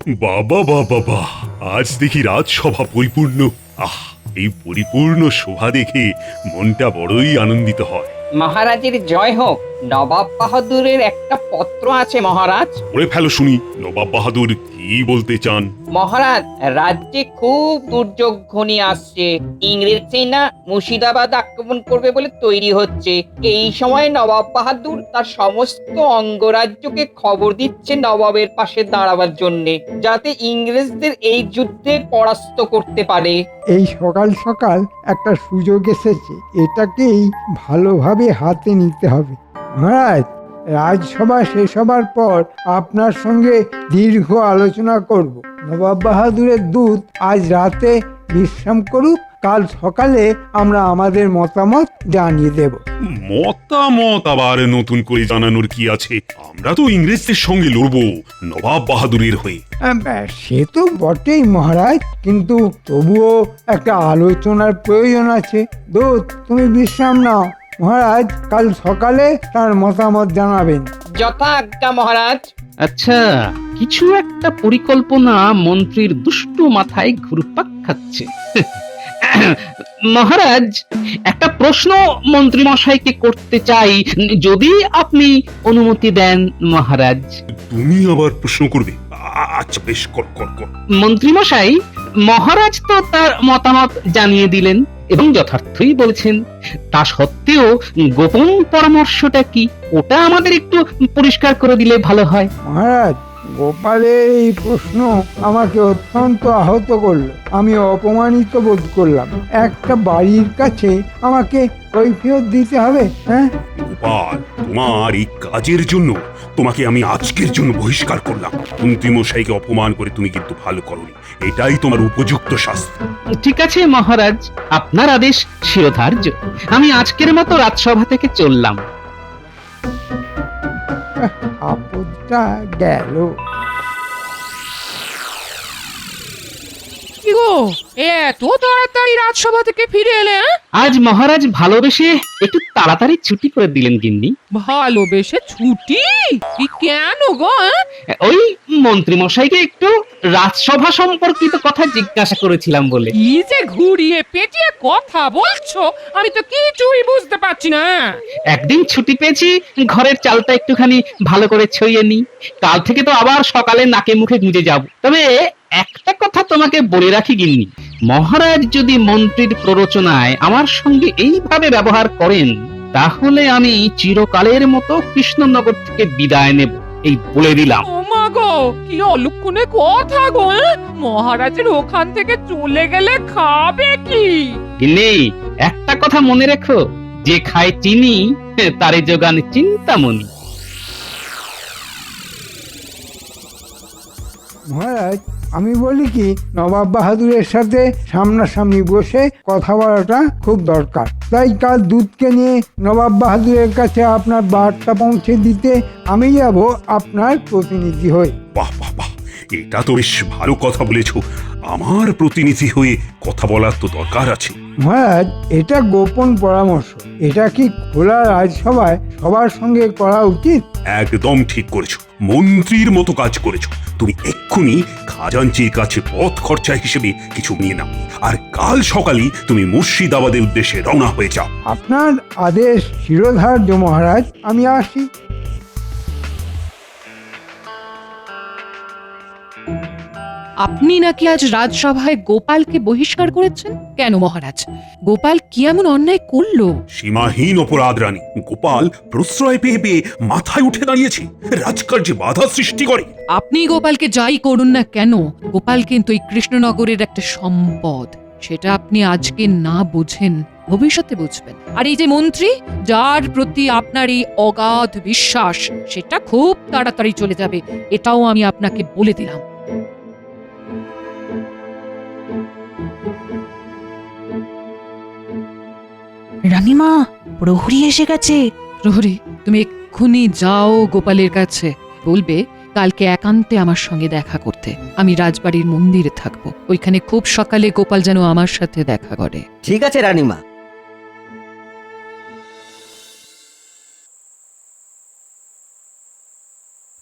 বাবা বাবা বাবা, আজ দেখি রাজসভা পরিপূর্ণ। আহ, এই পরিপূর্ণ শোভা দেখে মনটা বড়ই আনন্দিত হয়। মহারাজের জয় হোক। নবাব বাহাদুরের একটা পত্র আছে মহারাজ। পড়ে ফেলো শুনি, নবাব বাহাদুর কি বলতে চান? মহারাজ, রাজ্যে খুব দুর্যোগ ঘনিয়ে আসছে। ইংরেজ সেনা মুর্শিদাবাদ আক্রমণ করবে বলে তৈরি হচ্ছে। এই সময় নবাব বাহাদুর তার সমস্ত অঙ্গরাজ্যকে খবর দিচ্ছে নবাবের পাশে দাঁড়াবার জন্যে, যাতে ইংরেজদের এই যুদ্ধে পরাস্ত করতে পারে। এই সকাল সকাল একটা সুযোগ এসেছে, এটাকেই ভালোভাবে হাতে নিতে হবে। মহারাজ, রাজসভা শেষ হবার পর আপনার সঙ্গে দীর্ঘ আলোচনা করব। নবাব বাহাদুরের দূত আজ রাতে বিশ্রাম করুক, কাল সকালে আমরা আমাদের মতামত জানিয়ে দেব। মতামত আবার নতুন করে জানানোর কি আছে? আমরা তো ইংরেজদের সঙ্গে লড়বো নবাব বাহাদুরের হয়ে। সে তো বটেই মহারাজ, কিন্তু তবুও একটা আলোচনার প্রয়োজন আছে। দূত, তুমি বিশ্রাম নাও। মহারাজ কাল সকালে তার মতামত জানাবেন। যথা আজ্ঞা মহারাজ। আচ্ছা, কিছু একটা পরিকল্পনা মন্ত্রীর দুষ্টু মাথায় ঘুরপাক খাচ্ছে। মহারাজ, একটা প্রশ্ন মন্ত্রী মশাইকে করতে চাই, যদি আপনি অনুমতি দেন মহারাজ। তুমি আবার প্রশ্ন করবে? আচ্ছা বেশ, কর কর কর। মন্ত্রী মশাই, মহারাজ তো তার মতামত জানিয়ে দিলেন এবং যথার্থই বলেছেন। তা সত্ত্বেও গোপন পরামর্শটা কি, ওটা আমাদের একটু পরিষ্কার করে দিলে ভালো হয়। মহারাজ, গোপালের এই প্রশ্ন আমাকে অত্যন্ত আহত করলো। আমি অপমানিত বোধ করলাম। একটা বাড়ির কাছে আমাকে কৈফিয়ত দিতে হবে? হ্যাঁ, গোপাল, তোমার এই কাজের জন্য তোমাকে আমি আজকের জন্য বহিষ্কার করলাম। মন্ত্রী মশাইকে অপমান করে তুমি কিন্তু ভালো করোনি, এটাই তোমার উপযুক্ত শাস্তি। ঠিক আছে মহারাজ, আপনার আদেশ শিরোধার্য। আমি আজকের মতো রাজসভা থেকে চললাম। আপদটা গেল। কি গো, এত তাড়াতাড়ি রাজসভা থেকে ফিরে এলে? আজ মহারাজ ভালোবেসে একটু তাড়াতাড়ি ছুটি করে দিলেন গিন্নি। ভালোবেসে ছুটি? কি কেন গো? ওই মন্ত্রী মশাইকে একটু রাজসভা সম্পর্কিত কথা জিজ্ঞাসা করেছিলাম বলে। কি যে ঘুরিয়ে পেঁচিয়ে কথা বলছো, আমি তো কিছুই বুঝতে পারছি না। একদিন ছুটি পেয়েছি, ঘরের চালটা একটুখানি ভালো করে ছড়িয়ে নি। কাল থেকে তো আবার সকালে নাকে মুখে গুঁজে যাব। তবে একটা কথা তোমাকে বলে রাখি গিন্নি, মহারাজ যদি মন্ত্রীর প্ররোচনায় আমার সঙ্গে এইভাবে ব্যবহার করেন, তাহলে আমি চিরকালের মতো কৃষ্ণনগর থেকে বিদায় নেব, এই বলে দিলাম। ও মা গো, কি অলক্ষণে কথা গো! মহারাজের ওখান থেকে চলে গেলে খাবে কি? গিন্নি, একটা কথা মনে রেখো, যে খায় চিনি তারে যোগান চিন্তামণি। মহারাজ, আমি বলি কি, নবাব বাহাদুরের সাথে সামনাসামনি বসে কথা বলাটা খুব দরকার। তাই কাল দুধকে নিয়ে নবাব বাহাদুরের কাছে আপনার বার্তা পৌঁছে দিতে আমি যাব আপনার প্রতিনিধি হয়ে। বাহ বাহ বাহ, এটা তো বেশ ভালো কথা বলেছো। আমার প্রতিনিধি হয়ে কথা বলার তো দরকার আছে। মহারাজ, এটা গোপন পরামর্শ। এটা কি খোলা রাজসভায় সবার সঙ্গে করা উচিত? একদম ঠিক করেছো, মন্ত্রীর মতো কাজ করেছো। তুমি এক্ষুনি খাজাঞ্চির কাছে পথ খরচা হিসেবে কিছু নিয়ে নাও, আর কাল সকালে তুমি মুর্শিদাবাদের উদ্দেশ্যে রওনা হয়ে যাও। আপনার আদেশ শিরোধার্য মহারাজ, আমি আসি। আপনি নাকি আজ রাজসভায় গোপালকে বহিষ্কার করেছেন? কেন মহারাজ, গোপাল কি এমন অন্যায় করলো? সীমাহীন অপরাধ রানী। গোপাল প্রশ্রয় পেয়ে পেয়ে মাথায় উঠে দাঁড়িয়েছে, রাজকার্যে বাধা সৃষ্টি করে। আপনি গোপালকে যাই করুন না কেন, গোপাল কিন্তু এই কৃষ্ণনগরের একটা সম্পদ। সেটা আপনি আজকে না বুঝেন, ভবিষ্যতে বুঝবেন। আর এই যে মন্ত্রী, যার প্রতি আপনার এই অগাধ বিশ্বাস, সেটা খুব তাড়াতাড়ি চলে যাবে, এটাও আমি আপনাকে বলে দিলাম। রানীমা, প্রহরী এসে গেছে। প্রহরী, তুমি এক্ষুনি যাও গোপালের কাছে, বলবে কালকে একান্তে আমার সঙ্গে দেখা করতে। আমি রাজবাড়ির মন্দিরে থাকবো, ওইখানে খুব সকালে গোপাল যেন আমার সাথে দেখা করে। ঠিক আছে রানীমা।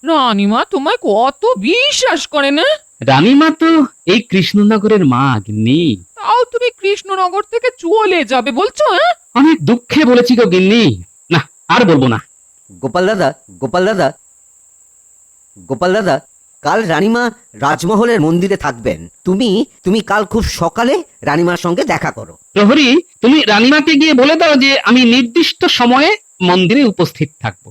রানীমা তোমায় কত বিশ্বাস করে না? রানীমা তো এই কৃষ্ণনগরের মা গিন্নি। তাও তুমি কৃষ্ণনগর থেকে চলে যাবে বলছো? হ্যাঁ, অনেক দুঃখে বলেছি গো গিন্নি। না, আর বলবো না। গোপাল দাদা, গোপাল দাদা, গোপাল দাদা, কাল রানীমা রাজমহলের মন্দিরে থাকবেন। তুমি কাল খুব সকালে রানীমার সঙ্গে দেখা করো। প্রহরী, তুমি রানীমাকে গিয়ে বলে দাও যে আমি নির্দিষ্ট সময়ে মন্দিরে উপস্থিত থাকবো।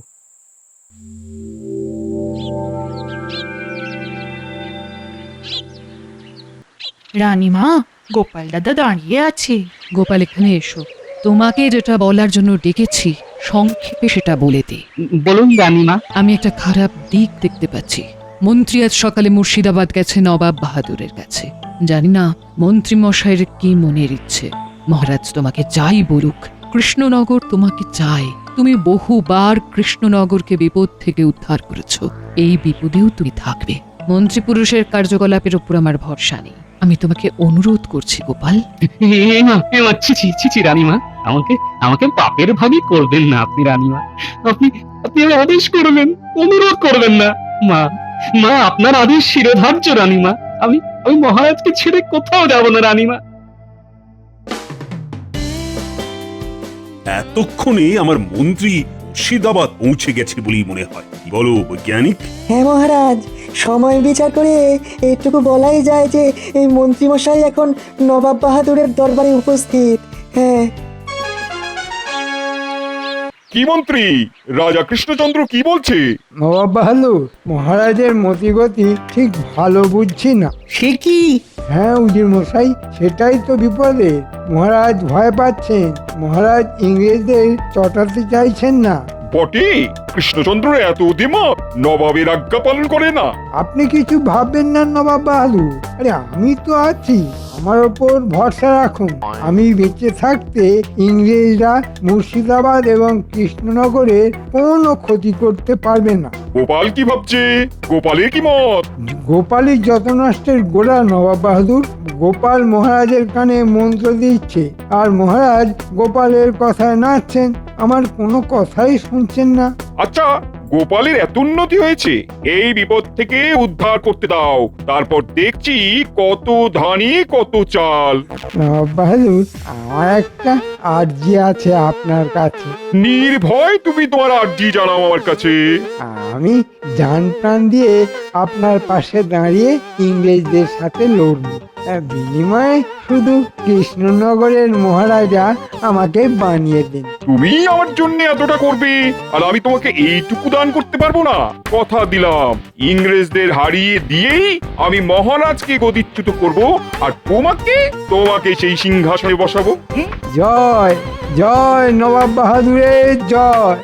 রানীমা, গোপাল দাদা দাঁড়িয়ে আছে। গোপাল এখানে এসো। তোমাকে যেটা বলার জন্য ডেকেছি সংক্ষেপে সেটা বলে দিই। বলুন রানীমা। আমি একটা খারাপ দিক দেখতে পাচ্ছি। মন্ত্রী আজ সকালে মুর্শিদাবাদ গেছে নবাব বাহাদুরের কাছে। জানি না মন্ত্রী মশাইয়ের কি মনের ইচ্ছে। মহারাজ তোমাকে যাই বলুক, কৃষ্ণনগর তোমাকে চায়। তুমি বহুবার কৃষ্ণনগরকে বিপদ থেকে উদ্ধার করেছো, এই বিপদেও তুমি থাকবে। মন্ত্রী পুরুষের কার্যকলাপের উপর আমার ভরসা নেই। আমি তোমাকে অনুরোধ করছি গোপাল। ছি রানীমা, আমাকে আমাকে পাপের ভাগই করবেন না আপনি রানীমা। আপনি আপনি আমার আদেশ করবেন, অনুরোধ করবেন না। মা মা আপনার আদেশ শিরোধার্য রানীমা। আমি আমি মহারাজকে ছেড়ে কোথাও যাব না রানীমা। এতক্ষণে আমার মন্ত্রী মুর্শিদাবাদ পৌঁছে গেছে বলেই মনে হয়। কি বলো বৈজ্ঞানিক? হ্যাঁ মহারাজ, সময় বিচার করে এইটুকু বলাই যায় যে এই মন্ত্রীমশাই এখন নবাব বাহাদুরের দরবারে উপস্থিত। হ্যাঁ। কি মন্ত্রী, রাজা কৃষ্ণচন্দ্র কি বলছে? নবাব বাহাদুর, মহারাজের মতিগতি ঠিক ভালো বুঝছি না। সে কি? হ্যাঁ উজির মশাই, সেটাই তো বিপদে। মহারাজ ভয় পাচ্ছেন। মহারাজ ইংরেজদের চটাতে চাইছেন না। বটে, কৃষ্ণচন্দ্র এত অধিমত, নবাবের আজ্ঞা পালন করে না। আপনি কিছু ভাববেন না নবাব বাহাদুর। আরে আমি তো আছি, আমার ওপর ভরসা রাখুন। আমি বেঁচে থাকতে ইংরেজরা মুর্শিদাবাদ এবং কৃষ্ণনগরের কোনো ক্ষতি করতে পারবে না। গোপাল কি ভাবছে? গোপালের কি মত? গোপালই যত নষ্টের গোড়া নবাব বাহাদুর। গোপাল মহারাজের কানে মন্ত্র দিচ্ছে, আর মহারাজ গোপালের কথায় নাচছেন। আমার কোনো কথাই শুনছেন না। আচ্ছা, গোপালের এত উন্নতি হয়েছে, এই বিপদ থেকে উদ্ধার করতে দাও। তারপর দেখছি কত ধানি কত চাল। নবাব বাহাদুর, আমার একটা আর্জি আছে আপনার কাছে। নির্ভয় তুমি তোমার আর্জি জানাও আমার কাছে। আমি জান প্রাণ দিয়ে আপনার পাশে দাঁড়িয়ে ইংরেজদের সাথে লড়ব। বিনিময়ে শুধু কৃষ্ণনগরের মহারাজা আমাকে বানিয়ে দিন। তুমি আমার জন্য এতটা করবে, আর আমি তোমাকে এইটুকু দান করতে পারবো না? কথা দিলাম, ইংরেজদের হারিয়ে দিয়েই আমি মহারাজকে গদিচ্যুত করব, আর তোমাকে সেই সিংহাসনে বসাবো। জয় জয় নবাব বাহাদুরের জয়।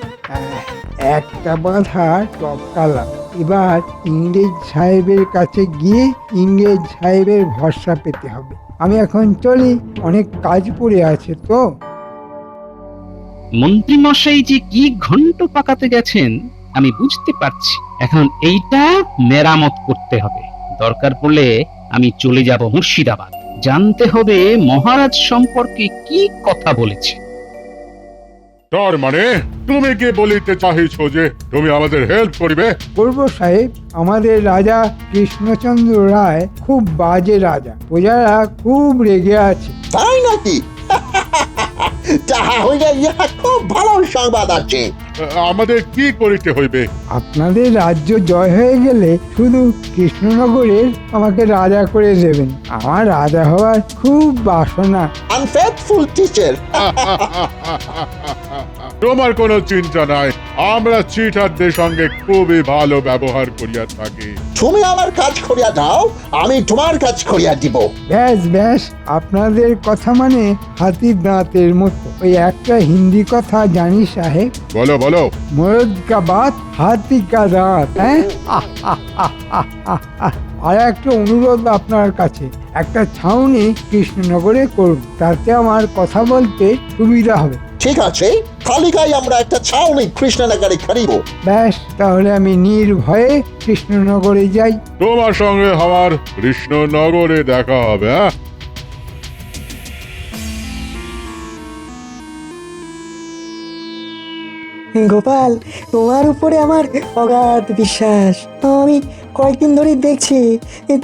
একটা বাঁধা টপকালাম। এবার ইংরেজ সাহেবের কাছে গিয়ে ইংরেজ সাহেবের ভরসা পেতে হবে। আমি এখন চলি, অনেক কাজ পড়ে আছে তো। মন্ত্রী মশাই যে কি ঘন্ট পাকাতে গেছেন আমি বুঝতে পারছি। এখন এইটা মেরামত করতে হবে। দরকার পড়লে আমি চলে যাব মুর্শিদাবাদ, জানতে হবে মহারাজ সম্পর্কে কি কথা বলেছে। তার মানে তুমি কি বলিতে চাহিছো যে তুমি আমাদের হেল্প করিবে? করব সাহেব। আমাদের রাজা কৃষ্ণচন্দ্র রায় খুব বাজে রাজা, প্রজারা খুব রেগে আছে। তাই নাকি? তাহা হইলে ইহা খুব ভালো সংবাদ আছে। আমাদের কি করিতে হইবে? আপনাদের রাজ্য জয় হয়ে গেলে শুধু কৃষ্ণনগরের আমাকে রাজা করে দেবেন। আমার রাজা হওয়ার খুব বাসনা। Unfaithful teacher. তোমার কোনো চিন্তা নাই, আমরা চিটারদের সঙ্গে খুবই ভালো ব্যবহার করিয়া থাকি। তুমি আমার কাজ করিয়া দাও, আমি তোমার কাজ করিয়া দিব। ব্যাস ব্যাস, আপনাদের কথা মানে হাতির দাঁতের মতো। ওই একটা হিন্দি কথা জানি সাহেব, বলো বলো। মরদ কা বাত হাতি কা দাঁত। হ্যাঁ, আর একটা অনুরোধ আপনার কাছে, একটা ছাউনি কৃষ্ণনগরে করুন, তাতে আমার কথা বলতে সুবিধা হবে। ঠিক আছে, কালিকায় আমরা একটা ছাউনি কৃষ্ণনগরে করিব। ব্যাস, তাহলে আমি নির্ভয়ে কৃষ্ণনগরে যাই। তোমার সঙ্গে আমার কৃষ্ণনগরে দেখা হবে। হ্যাঁ, গোপাল, তোমার উপরে আমার অগাধ বিশ্বাস। আমি কয়েকদিন ধরেই দেখছি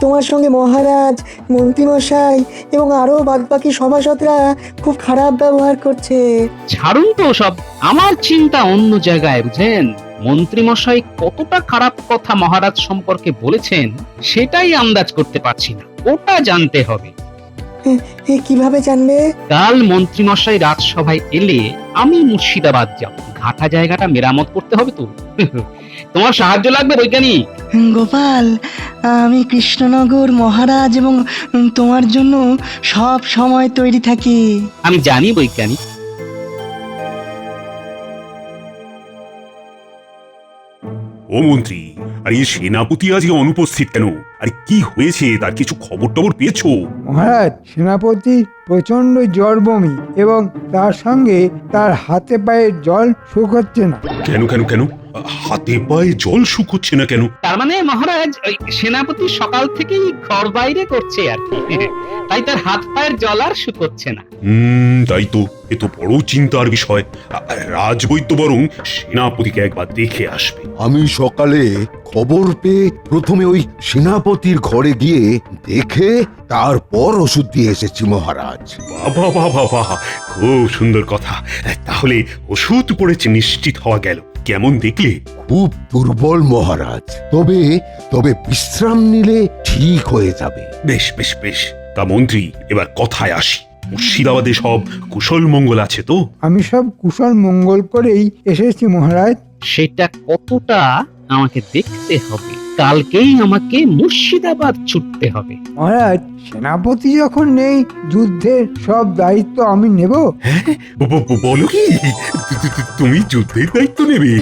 তোমার সঙ্গে মহারাজ, মন্ত্রীমশাই এবং আরও বাদবাকি সভাসদরা খুব খারাপ ব্যবহার করছে। ছাড়ুন তো সব, আমার চিন্তা অন্য জায়গায়, বুঝেন? মন্ত্রী মশাই কতটা খারাপ কথা মহারাজ সম্পর্কে বলেছেন সেটাই আন্দাজ করতে পারছি না, ওটা জানতে হবে। কিভাবে জানবে? কাল মন্ত্রী মশাই রাজসভায় এলে আমি মুর্শিদাবাদ যাব, ঘাটা জায়গাটা মেরামত করতে হবে তো। তোমার সাহায্য লাগবে বৈজ্ঞানিক। গোপাল, আমি কৃষ্ণনগর, মহারাজ এবং তোমার জন্য সব সময় তৈরি থাকি। আমি জানি বৈজ্ঞানিক। ও মন্ত্রী, আর এই সেনাপতি আজকে অনুপস্থিত কেন? আর কি হয়েছে তার কিছু খবর টবর পেয়েছো? মহারাজ, সেনাপতির প্রচন্ড জ্বর, বমি এবং তার সঙ্গে তার হাতে পায়ে জল শুকোচ্ছে না। কেন কেন কেন? হাতে পায়ে জল শুকোচ্ছে না কেন? তার মানে মহারাজ ওই সেনাপতি সকাল থেকেই ঘর বাইরে করছে আর কি, তাই তার হাত পায়ের জল আর শুকোচ্ছে না। তাই তো, এ তো বড় চিন্তার বিষয়। রাজবৈদ্য বরং সেনাপতিকে একবার দেখে আসবে। আমি সকালে খবর পেয়ে প্রথমে ওই সেনাপতির ঘরে গিয়ে দেখে তারপর ওষুধ দিয়ে এসেছি মহারাজ। বাবা বাবা বাবা, খুব সুন্দর কথা। তাহলে ওষুধ পড়েছে নিশ্চিত হওয়া গেল। কেমন দেখলে? খুব দুর্বল মহারাজ, তবে তবে বিশ্রাম নিলে ঠিক হয়ে যাবে। বেশ বেশ বেশ। তা মন্ত্রী, এবার কথায় আসি। মুর্শিদাবাদে সব কুশল মঙ্গল আছে তো? আমি সব কুশল মঙ্গল করেই এসেছি মহারাজ। সেটা কতটা আমাকে দেখতে হবে, কালকেই আমাকে মুর্শিদাবাদ ছুটতে হবে। মহারাজ, সেনাপতি যখন নেই, যুদ্ধের সব দায়িত্ব আমি নেব। বলো কি? তুমি যুদ্ধের দায়িত্ব নেবে?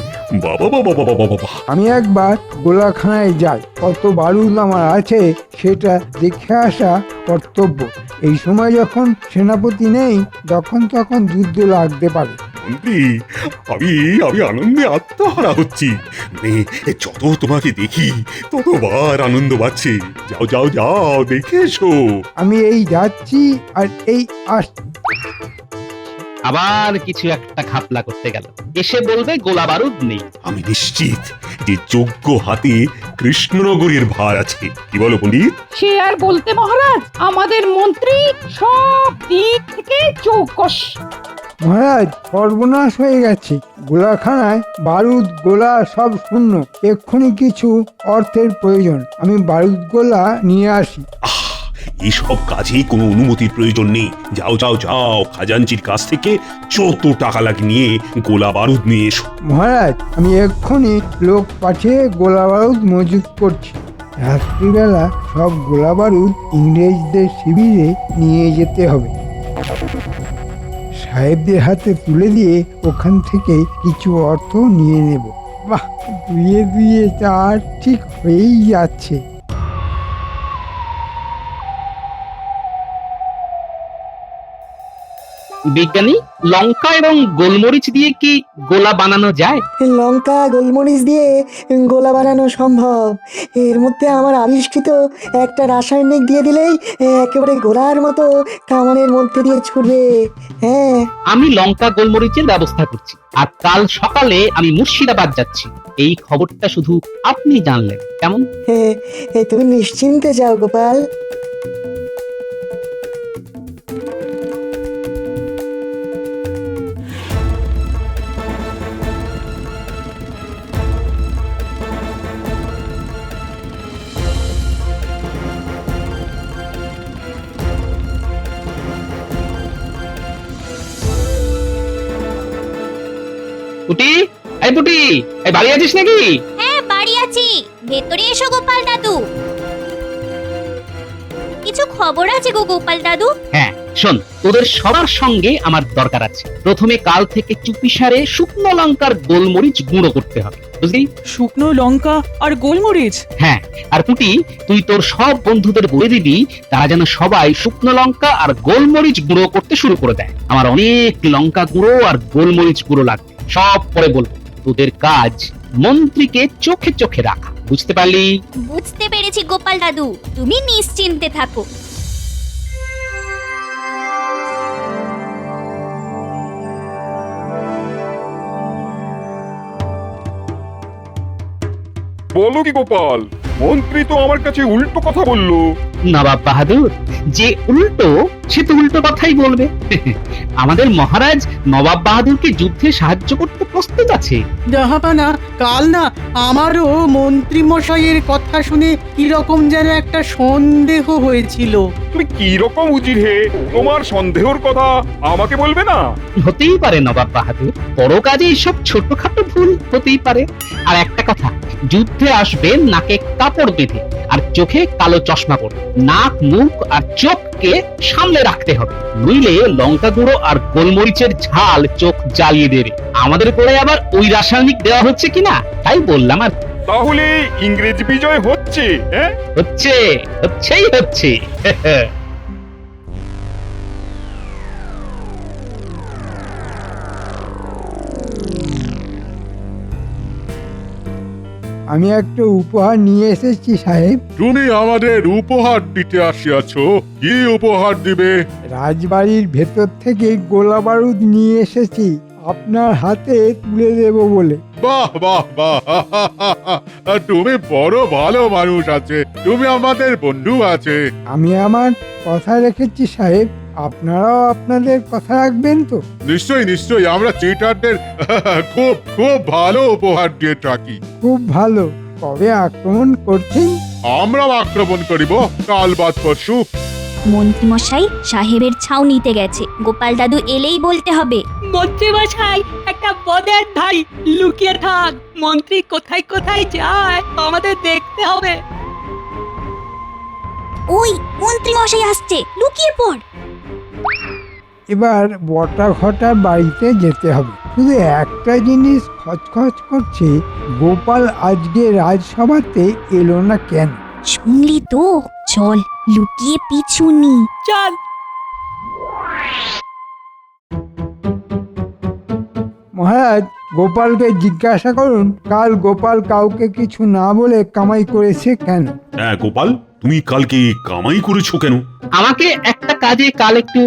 বাবা বাবা বাবা বাবা। আমি একবার গোলাখানায় যাই, কত বারুদ আমার আছে সেটা দেখে আসা কর্তব্য। এই সময় যখন সেনাপতি নেই, তখন যুদ্ধ লাগতে পারে। মন্ত্রী, আমি আমি আনন্দে আত্মহারা হচ্ছি। যত তোমাকে দেখি ততবার আনন্দ পাচ্ছি। যাও যাও যাও, দেখে এসো। আমি এই যাচ্ছি আর এই আসছি। আবার কিছু একটা ঘাপলা করতে গেল, এসে বলবে গোলা বারুদ নেই। আমি নিশ্চিত যে যোগ্য হাতে কৃষ্ণনগরের ভার আছে। কি বলো পণ্ডিত? সে আর বলতে মহারাজ, আমাদের মন্ত্রী সব দিক থেকে চৌকস। মহারাজ, সর্বনাশ হয়ে গেছে। গোলাখানায় বারুদ গোলা সব শূন্য। এক্ষুনি কিছু অর্থের প্রয়োজন, আমি বারুদ গোলা নিয়ে আসি। এইসব কাজে কোনো অনুমতির প্রয়োজন নেই। যাও যাও যাও, খাজাঞ্চির কাছ থেকে যত টাকা লাগে নিয়ে গোলা বারুদ নিয়ে এসো। মহারাজ, আমি এক্ষুনি লোক পাঠিয়ে গোলা বারুদ মজুত করছি। রাত্রিবেলা সব গোলা বারুদ ইংরেজদের শিবিরে নিয়ে যেতে হবে। সাহেবদের হাতে তুলে দিয়ে ওখান থেকে কিছু অর্থ নিয়ে নেব। বাহ, দুয়ে দুয়ে চার, ঠিক হয়েই যাচ্ছে। বিজ্ঞানী, লঙ্কা এবং গোলমরিচ দিয়ে কি গোলা বানানো যায়? লঙ্কা গোলমরিচ দিয়ে গোলা বানানো সম্ভব। এর মধ্যে আমার আবিষ্কৃত একটা রাসায়নিক দিয়ে দিলেই একেবারে গোলার মতো কামানের মধ্যে দিয়ে ছুটবে। হ্যাঁ, আমি লঙ্কা গোলমরিচের ব্যবস্থা করছি, আর কাল সকালে আমি মুর্শিদাবাদ যাচ্ছি। এই খবরটা শুধু আপনি জানলেন, কেমন? তুমি নিশ্চিন্তে যাও গোপাল। পুটি, এই পুটি, এই বাড়ি আছিস নাকি? হ্যাঁ, বাড়ি আছি। ভেতরে এসো গোপাল দাদু। কিছু খবর আছে গো গোপাল দাদু। হ্যাঁ, শোন, তোদের সবার সঙ্গে আমার দরকার আছে। প্রথমে কাল থেকে চুপিসারে শুকনো লঙ্কার গোলমরিচ গুঁড়ো করতে হবে, বুঝলি? শুকনো লঙ্কা আর গোলমরিচ? হ্যাঁ, আর পুটি, তুই তোর সব বন্ধুদের বলে দিবি তারা যেন সবাই শুকনো লঙ্কা আর গোলমরিচ গুঁড়ো করতে শুরু করে দেয়। আমার অনেক লঙ্কা গুঁড়ো আর গোলমরিচ গুঁড়ো লাগবে, সব পরে বলবো। তোদের কাজ মন্ত্রীকে চোখে চোখে রাখা, বুঝতে পারলি? বুঝতে পেরেছি গোপাল দাদু, তুমি নিশ্চিন্তে থাকো। বলো কি গোপাল, মন্ত্রী তো আমার কাছে উল্টো কথা বললো। নবাব বাহাদুর, যে উল্টো সে তো উল্টো কথাই বলবে। আমাদের মহারাজ নবাব বাহাদুরকে যুদ্ধে সাহায্য করতে প্রস্তুত আছে। জাহাপানা, কাল না আমারও মন্ত্রী মশাইয়ের কথা শুনে কিরকম যেন একটা সন্দেহ হয়েছিল। তুমি কি রকম উজির হে, তোমার সন্দেহর কথা আমাকে বলবে না? হতেই পারে নবাব বাহাদুর, বড় কাজে এইসব ছোটখাটো ভুল হতেই পারে। আর একটা কথা, যুদ্ধে আসবে নাকে কাপড় বেঁধে আর চোখে কালো চশমা পরে। নাক, মুখ আর চোখকে সামলে রাখতে হবে, নইলে লঙ্কা গুঁড়ো আর গোলমরিচের ঝাল চোখ জ্বালিয়ে দেবে। আমাদের করে আবার ওই রাসায়নিক দেওয়া হচ্ছে কিনা তাই বললাম। আর তাহলে ইংরেজ বিজয় হচ্ছে? হ্যাঁ, হচ্ছে। আমি একটা উপহার নিয়ে এসেছি সাহেব। তুমি আমাদের উপহার দিতে আসিয়াছ, কি উপহার দিবে? রাজবাড়ির ভেতর থেকে গোলা বারুদ নিয়ে এসেছি আপনার হাতে তুলে দেব বলে। বাহ বাহ বাহ, তুমি বড় ভালো মানুষ আছে, তুমি আমাদের বন্ধু আছে। আমি আমার কথা রেখেছি সাহেব, আপনারাও আপনাদের কথা রাখবেন তো? নিশ্চয়ই নিশ্চয়ই, আমরা চিটারদের খুব খুব ভালো উপহার দিয়ে থাকি। খুব ভালো। কবে আক্রমণ করছেন? আমরা আক্রমণ করিব কাল বাদ পরশু। মন্ত্রীমশাই সাহেবের ছাউনিতে গেছে, গোপাল দাদু এলেই বলতে হবে। মন্ত্রীমশাই, একটা পদের ধাই লুকিয়ে থাক। মন্ত্রী কোথায় কোথায় যায় আমাদের দেখতে হবে। ওই মন্ত্রীমশাই আসছে, লুকিয়ে পড়। এবার বটা ঘটার বাড়িতে যেতে হবে। শুধু একটা জিনিস খচখচ করছে, গোপাল আজকে রাজসভাতে এলো না কেন? শুনলি তো, চল লুকিয়ে পিছু নি। চল। মহারাজ, গোপালকে জিজ্ঞাসা করুন কাল গোপাল কাউকে কিছু না বলে কামাই করেছে কেন। হ্যাঁ গোপাল, তুমি কালকে কামাই করেছো কেন? আমাকে একটা কাজে কাল একটু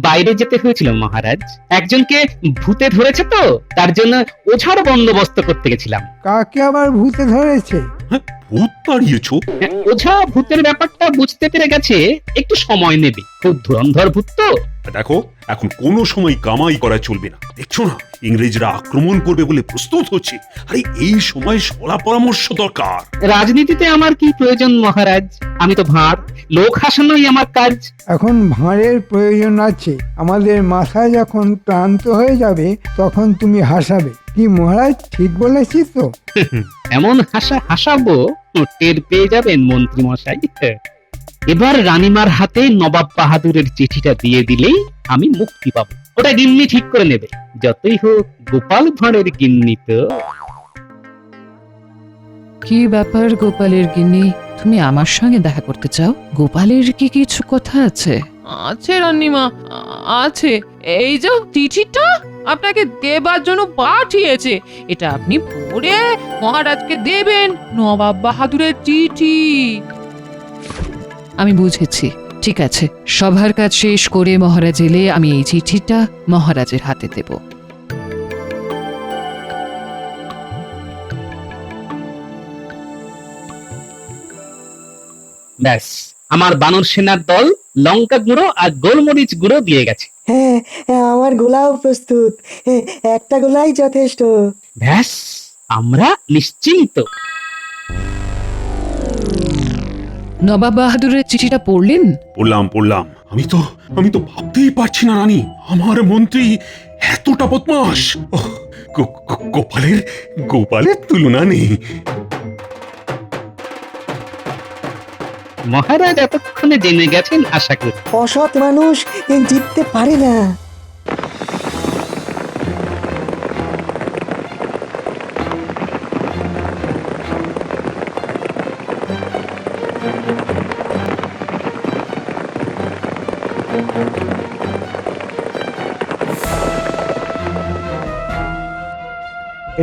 বাইরে যেতে হয়েছিল মহারাজ। একজনকে ভূতে ধরেছে তো, তার জন্য ওঝার বন্দোবস্ত করতে গেছিলাম। কাকে আবার ভূতে ধরেছে? ভূত তাড়িয়েছো? ওঝা ভূতের ব্যাপারটা বুঝতে পেরে গেছে, একটু সময় নেবে। খুব ধুরন্ধর ভূত তো। দেখো, এখন কোনো সময় কামাই করা চলবে না। দেখছো না ইংরেজরা আক্রমণ করবে বলে প্রস্তুত হচ্ছে। আরে এই সময় সলা পরামর্শ দরকার। রাজনীতিতে আমার কি প্রয়োজন মহারাজ? আমি তো ভাঁড়, লোক হাসানোই আমার কাজ। এখন ভাঁড়ের প্রয়োজন আছে। আমাদের মাথা যখন ক্লান্ত হয়ে যাবে তখন তুমি হাসাবে। কি মহারাজ, ঠিক বলেছি তো? এমন হাসাবো টের পেয়ে যাবেন মন্ত্রী মশাই। এবার রানীমার হাতে নবাব বাহাদুরের চিঠিটা দিয়ে দিলেই আমি মুক্তি পাবো। ওটা গিন্নি ঠিক করে নেবে। যতই হোক গোপাল ভাঁড়ের গিন্নি তো। কি ব্যাপার গোপালের গিন্নি, তুমি আমার সঙ্গে দেখা করতে চাও? গোপালের কি কিছু কথা আছে? আছে রান্নিমা, আছে। এই যে চিঠিটা আপনাকে দেবার জন্য পাঠিয়েছে, এটা আপনি পড়ে মহারাজকে দেবেন। নবাব বাহাদুরের চিঠি। আমি বুঝেছি, ঠিক আছে। সভার কাজ শেষ করে মহারাজ এলে আমি এই চিঠিটা মহারাজের হাতে দেব। ব্যাস, আমার বানর সেনার দল লঙ্কা গুঁড়ো আর গোলমরিচ গুঁড়ো দিয়ে গেছে। হ্যাঁ, আমার গোলাও প্রস্তুত। একটা গোলাই যথেষ্ট। ব্যাস, আমরা নিশ্চিন্ত। নবাব বাহাদুরের চিঠিটা পড়লেন? পড়লাম। আমি তো ভাবতেই পারছি না রানী, আমার মন্ত্রী এতটা বদমাশ। গোপালের তুলনা নেই। মহারাজ এতক্ষণে জেনে গেছেন আশা করি। অসৎ মানুষ জিততে পারে না।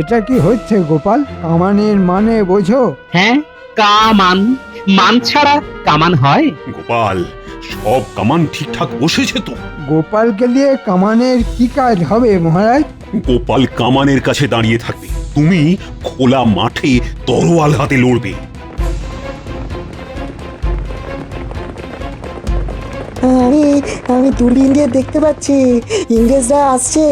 এটা কি হচ্ছে গোপাল? কামানের মানে বোঝো? হ্যাঁ, কামান। মান ছাড়া কামান হয়? গোপাল, সব কামান ঠিকঠাক বসেছে তো? গোপালকে দিয়ে কামানের কি কাজ হবে মহারাজ? গোপাল কামানের কাছে দাঁড়িয়ে থাকবে, তুমি খোলা মাঠে তরোয়াল হাতে লড়বে। আমি আমি দূরবীন দিয়ে দেখতে পাচ্ছি ইংরেজরা আসছে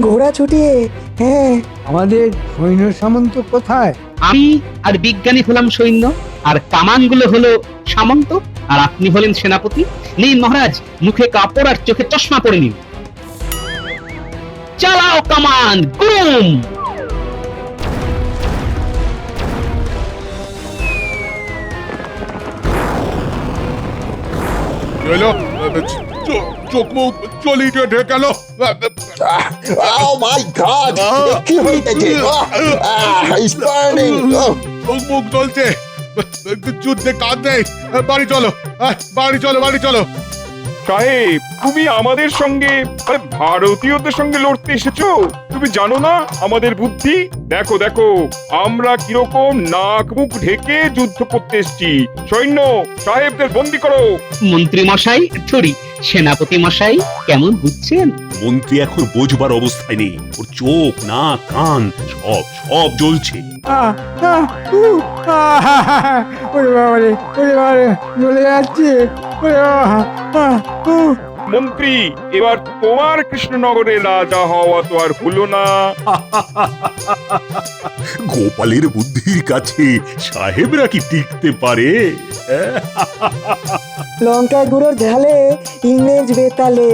ঘোড়া ছুটিয়ে। হ্যাঁ, আমাদের সৈন্য সামন্ত কোথায়? আমি আর বিজ্ঞানী হলাম সৈন্য, আর কামানগুলো হলো সামন্ত, আর আপনি হলেন সেনাপতি। নিন মহারাজ, মুখে কাপড় আর চোখে চশমা পরে নিন। চালাও কামান, গুম! এলো, চোখ মুখ চলিয়ে ঢেকাল। Oh my God! কি হইতেছে? It's burning! চোখ মুখ জ্বলছে, যুদ্ধে কাজ নেই। বাড়ি চলো, বাড়ি চলো, বাড়ি চলো। সাহেব, তুমি আমাদের সঙ্গে ভারতীয়দের সঙ্গে লড়তে এসেছো? তুমি জানো না আমাদের বুদ্ধি? দেখো দেখো, আমরা কিরকম নাক মুখ ঢেকে যুদ্ধ করতে এসেছি। সৈন্য সাহেবদের বন্দি করো। মন্ত্রী মশাই, সরি, সেনাপতি মশাই, কেমন বুঝছেন? মন্ত্রী এখন বোঝবার অবস্থায় নেই, ওর চোখ নাক কান সব সব জ্বলছে। আহ, আহ, ওরে বাবারে, ওরে বাবারে, জ্বলে যাচ্ছে। ওরে বাবা, মন্ত্রী, এবার তোমার কৃষ্ণনগরে রাজা হওয়া তো আর হলো না। গোপালের বুদ্ধির কাছে সাহেবরা কি টিকতে পারে? লঙ্কা গুঁড়োর ঝালে ইংরেজ বেতালে।